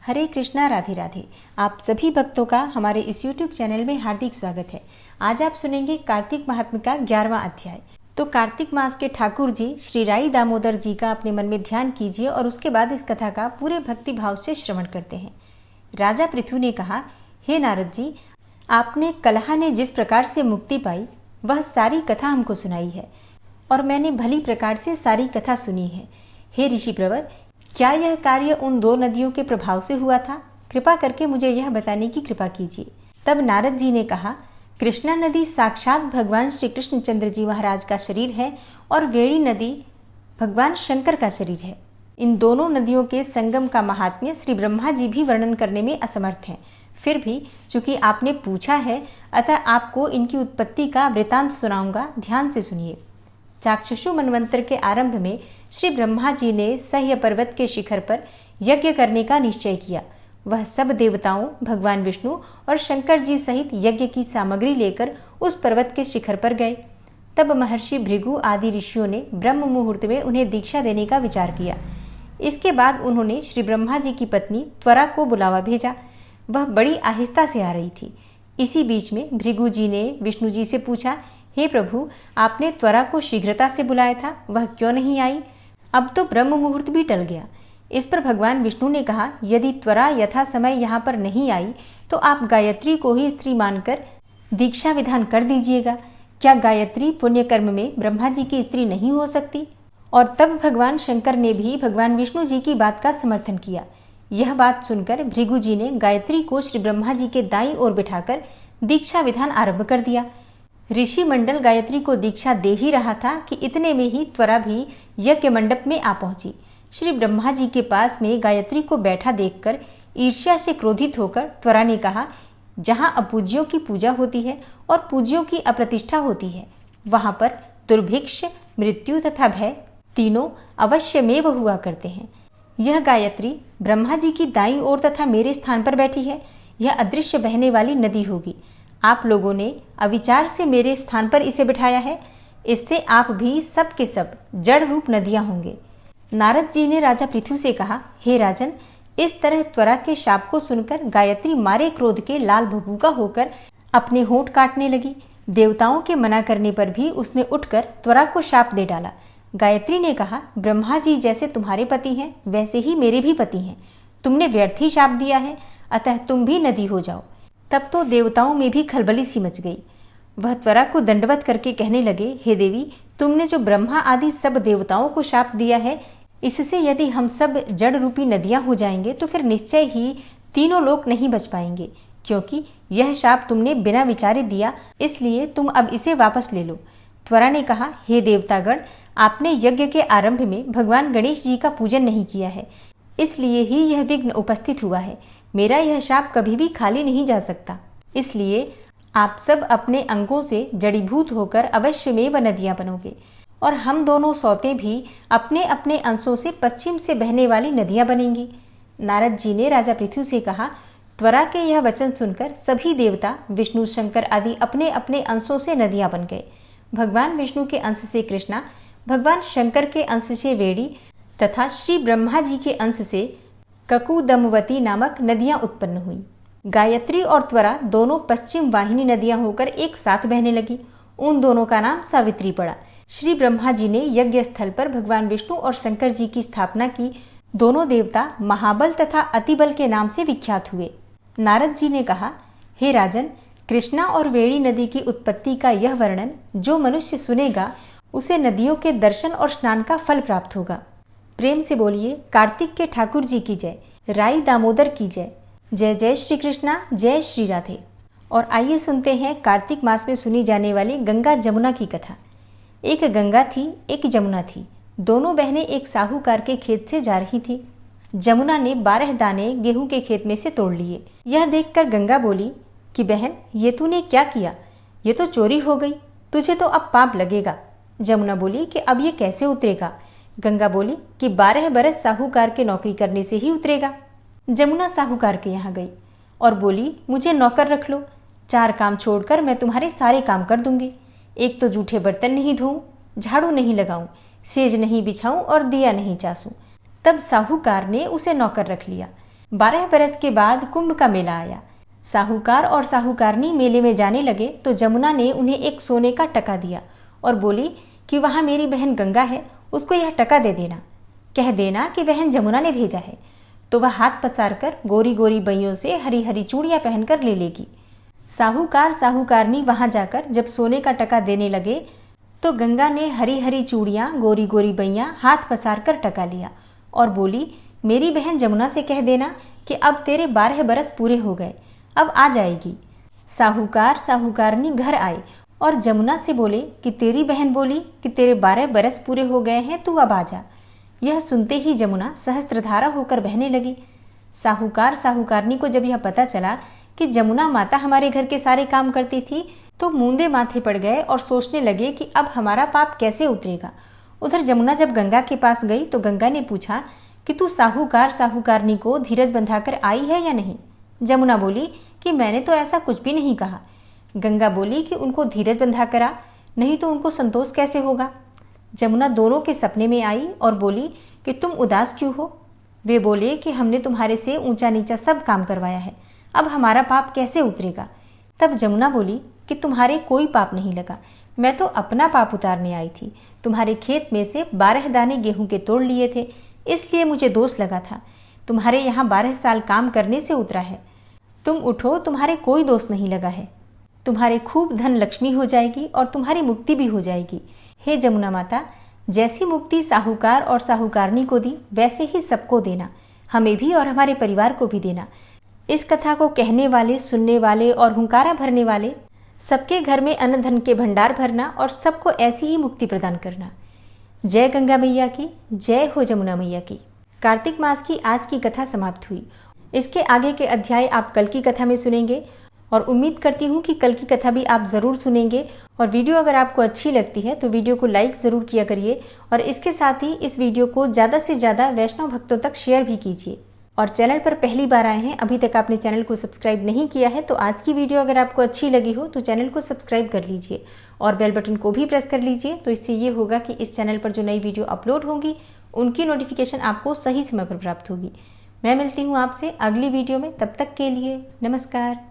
हरे कृष्णा, राधे राधे। आप सभी भक्तों का हमारे इस YouTube चैनल में हार्दिक स्वागत है। आज आप सुनेंगे कार्तिक महात्म्य का 11वां अध्याय। तो कार्तिक मास के ठाकुर जी श्री राई दामोदर जी का अपने मन में ध्यान कीजिए और उसके बाद इस कथा का पूरे भक्ति भाव से श्रवण करते हैं। राजा पृथु ने कहा, हे नारद जी, आपने कलहा ने जिस प्रकार से मुक्ति पाई वह सारी कथा हमको सुनाई है और मैंने भली प्रकार से सारी कथा सुनी है। हे ऋषि प्रवर, क्या यह कार्य उन दो नदियों के प्रभाव से हुआ था? कृपा करके मुझे यह बताने की कृपा कीजिए। तब नारद जी ने कहा, कृष्णा नदी साक्षात भगवान श्री कृष्णचंद्र जी महाराज का शरीर है और वेणी नदी भगवान शंकर का शरीर है। इन दोनों नदियों के संगम का महात्म्य श्री ब्रह्मा जी भी वर्णन करने में असमर्थ हैं। फिर भी चूंकि आपने पूछा है, अतः आपको इनकी उत्पत्ति का वृतांत सुनाऊंगा। ध्यान से सुनिए। चाक्षुषु मनवंतर के आरंभ में श्री ब्रह्मा जी ने सह्य पर्वत के शिखर पर यज्ञ करने का निश्चय किया। वह सब देवताओं, भगवान विष्णु और शंकर जी सहित यज्ञ की सामग्री लेकर उस पर्वत के शिखर पर गए। तब महर्षि भृगु आदि ऋषियों ने ब्रह्म मुहूर्त में उन्हें दीक्षा देने का विचार किया। इसके बाद उन्होंने श्री ब्रह्मा जी की पत्नी त्वरा को बुलावा भेजा। वह बड़ी आहिस्ता से आ रही थी। इसी बीच में भृगु जी ने विष्णु जी से पूछा, हे प्रभु, आपने त्वरा को शीघ्रता से बुलाया था, वह क्यों नहीं आई? अब तो ब्रह्म मुहूर्त भी टल गया। इस पर भगवान विष्णु ने कहा, यदि त्वरा यथा समय यहाँ पर नहीं आई तो आप गायत्री को ही स्त्री मानकर दीक्षा विधान कर दीजिएगा। क्या गायत्री पुण्य कर्म में ब्रह्मा जी की स्त्री नहीं हो सकती? और तब भगवान शंकर ने भी भगवान विष्णु जी की बात का समर्थन किया। यह बात सुनकर भृगु जी ने गायत्री को श्री ब्रह्मा जी के दाईं ओर बिठाकर दीक्षा विधान आरंभ कर दिया। ऋषि मंडल गायत्री को दीक्षा दे ही रहा था कि इतने में ही त्वरा भी यज्ञ मंडप में आ पहुंची। श्री ब्रह्मा जी के पास में गायत्री को बैठा देखकर ईर्ष्या से क्रोधित होकर त्वरा ने कहा, जहां अपूज्यों की पूजा होती है और पूज्यों की अप्रतिष्ठा होती है, वहां पर दुर्भिक्ष, मृत्यु तथा भय तीनों अवश्यमेव हुआ करते हैं। यह गायत्री ब्रह्मा जी की दाईं ओर तथा मेरे स्थान पर बैठी है। यह अदृश्य बहने वाली नदी होगी। आप लोगों ने अविचार से मेरे स्थान पर इसे बिठाया है। इससे आप भी सब के सब जड़ रूप नदियां होंगे। नारद जी ने राजा पृथु से कहा, हे राजन, इस तरह त्वरा के शाप को सुनकर गायत्री मारे क्रोध के लाल भभूका होकर अपने होंठ काटने लगी। देवताओं के मना करने पर भी उसने उठकर त्वरा को शाप दे डाला। गायत्री ने कहा, ब्रह्मा जी जैसे तुम्हारे पति हैं वैसे ही मेरे भी पति हैं। तुमने व्यर्थ ही शाप दिया है, अतः तुम भी नदी हो जाओ। तब तो देवताओं में भी खलबली सी मच गई। वह त्वरा को दंडवत करके कहने लगे, हे देवी, तुमने जो ब्रह्मा आदि सब देवताओं को शाप दिया है, इससे यदि हम सब जड़ रूपी नदियां हो जाएंगे तो फिर निश्चय ही तीनों लोक नहीं बच पाएंगे, क्योंकि यह शाप तुमने बिना विचारे दिया, इसलिए तुम अब इसे वापस ले लो। त्वरा ने कहा, हे देवतागण, आपने यज्ञ के आरंभ में भगवान गणेश जी का पूजन नहीं किया है, इसलिए ही यह विघ्न उपस्थित हुआ है। मेरा यह शाप कभी भी खाली नहीं जा सकता। इसलिए आप सब अपने अंगों से जड़ीभूत होकर अवश्यमेव नदियां बनोगे और हम दोनों सौतें भी अपने अपने अंशों से पश्चिम से बहने वाली नदियां बनेंगी। नारद जी ने राजा पृथु से कहा, त्वरा के यह वचन सुनकर सभी देवता, विष्णु, शंकर आदि अपने अपने अंशों से नदियां बन गए। भगवान विष्णु के अंश से कृष्णा, भगवान शंकर के अंश से वेणी तथा श्री ब्रह्मा जी के अंश से ककुदमवती नामक नदियां उत्पन्न हुई। गायत्री और त्वरा दोनों पश्चिम वाहिनी नदियां होकर एक साथ बहने लगी। उन दोनों का नाम सावित्री पड़ा। श्री ब्रह्मा जी ने यज्ञ स्थल पर भगवान विष्णु और शंकर जी की स्थापना की। दोनों देवता महाबल तथा अतिबल के नाम से विख्यात हुए। नारद जी ने कहा, हे राजन, कृष्णा और वेणी नदी की उत्पत्ति का यह वर्णन जो मनुष्य सुनेगा उसे नदियों के दर्शन और स्नान का फल प्राप्त होगा। प्रेम से बोलिए, कार्तिक के ठाकुर जी की जय, राई दामोदर की जय। जय जय श्री कृष्णा, जय श्री राधे। और आइए सुनते हैं कार्तिक मास में सुनी जाने वाली गंगा जमुना की कथा। एक गंगा थी, एक जमुना थी। दोनों बहनें एक साहूकार के खेत से जा रही थी। जमुना ने 12 दाने गेहूं के खेत में से तोड़ लिए। यह देखकर गंगा बोली कि बहन, ये तूने क्या किया? ये तो चोरी हो गई, तुझे तो अब पाप लगेगा। जमुना बोली कि अब ये कैसे उतरेगा? गंगा बोली कि 12 बरस साहूकार के नौकरी करने से ही उतरेगा। जमुना साहूकार के यहाँ गई और बोली, मुझे नौकर रख लो, 4 काम छोड़कर मैं तुम्हारे सारे काम कर दूंगी। एक तो जूठे बर्तन नहीं धोऊं, झाड़ू नहीं लगाऊं, सेज नहीं बिछाऊं और दिया नहीं चासूं। तब साहूकार ने उसे नौकर रख लिया। 12 बरस के बाद कुंभ का मेला आया। साहूकार और साहूकारनी मेले में जाने लगे तो जमुना ने उन्हें एक सोने का टका दिया और बोली कि वहां मेरी बहन गंगा है, उसको यह टका दे देना, कह देना कि बहन जमुना ने भेजा है। तो वह हाथ पसार कर गोरी गोरी बइयों से हरी हरी चूड़ियां पहनकर ले लेगी। साहूकार साहूकारनी वहां जाकर जब सोने का टका देने लगे तो गंगा ने हरी हरी चूड़ियां गोरी गोरी बइयां हाथ पसार कर टका लिया और बोली, मेरी बहन जमुना से कह देना कि अब तेरे 12 बरस पूरे हो गए, अब आ जाएगी। साहूकार साहूकारनी घर आए और जमुना से बोले कि तेरी बहन बोली कि तेरे 12 बरस पूरे हो गए हैं, तू अब आ जा। यह सुनते ही जमुना सहस्त्रधारा होकर बहने लगी। साहूकार साहूकारनी को जब यह पता चला कि जमुना माता हमारे घर के सारे काम करती थी तो मूंदे माथे पड़ गए और सोचने लगे कि अब हमारा पाप कैसे उतरेगा। उधर जमुना जब गंगा के पास गई तो गंगा ने पूछा कि तू साहूकार साहूकारनी को धीरज बंधाकर आई है या नहीं। जमुना बोली कि मैंने तो ऐसा कुछ भी नहीं कहा। गंगा बोली कि उनको धीरज बंधा करा, नहीं तो उनको संतोष कैसे होगा। जमुना दोनों के सपने में आई और बोली कि तुम उदास क्यों हो। वे बोले कि हमने तुम्हारे से ऊंचा नीचा सब काम करवाया है, अब हमारा पाप कैसे उतरेगा। तब जमुना बोली कि तुम्हारे कोई पाप नहीं लगा, मैं तो अपना पाप उतारने आई थी। तुम्हारे खेत में से 12 दाने गेहूं के तोड़ लिए थे, इसलिए मुझे दोष लगा था। तुम्हारे यहाँ 12 साल काम करने से उतरा है। तुम उठो, तुम्हारे कोई दोष नहीं लगा है। तुम्हारे खूब धन लक्ष्मी हो जाएगी और तुम्हारी मुक्ति भी हो जाएगी। हे जमुना माता, जैसी मुक्ति साहूकार और साहूकारनी को दी वैसे ही सबको देना, हमें भी और हमारे परिवार को भी देना। इस कथा को कहने वाले, सुनने वाले और हुंकारा भरने वाले सबके घर में अन्न धन के भंडार भरना और सबको ऐसी ही मुक्ति प्रदान करना। जय गंगा मैया की, जय हो जमुना मैया की। कार्तिक मास की आज की कथा समाप्त हुई। इसके आगे के अध्याय आप कल की कथा में सुनेंगे और उम्मीद करती हूँ कि कल की कथा भी आप ज़रूर सुनेंगे। और वीडियो अगर आपको अच्छी लगती है तो वीडियो को लाइक ज़रूर किया करिए और इसके साथ ही इस वीडियो को ज़्यादा से ज़्यादा वैष्णव भक्तों तक शेयर भी कीजिए। और चैनल पर पहली बार आए हैं, अभी तक आपने चैनल को सब्सक्राइब नहीं किया है, तो आज की वीडियो अगर आपको अच्छी लगी हो तो चैनल को सब्सक्राइब कर लीजिए और बेल बटन को भी प्रेस कर लीजिए। तो इससे ये होगा कि इस चैनल पर जो नई वीडियो अपलोड होंगी उनकी नोटिफिकेशन आपको सही समय पर प्राप्त होगी। मैं मिलती हूँ आपसे अगली वीडियो में, तब तक के लिए नमस्कार।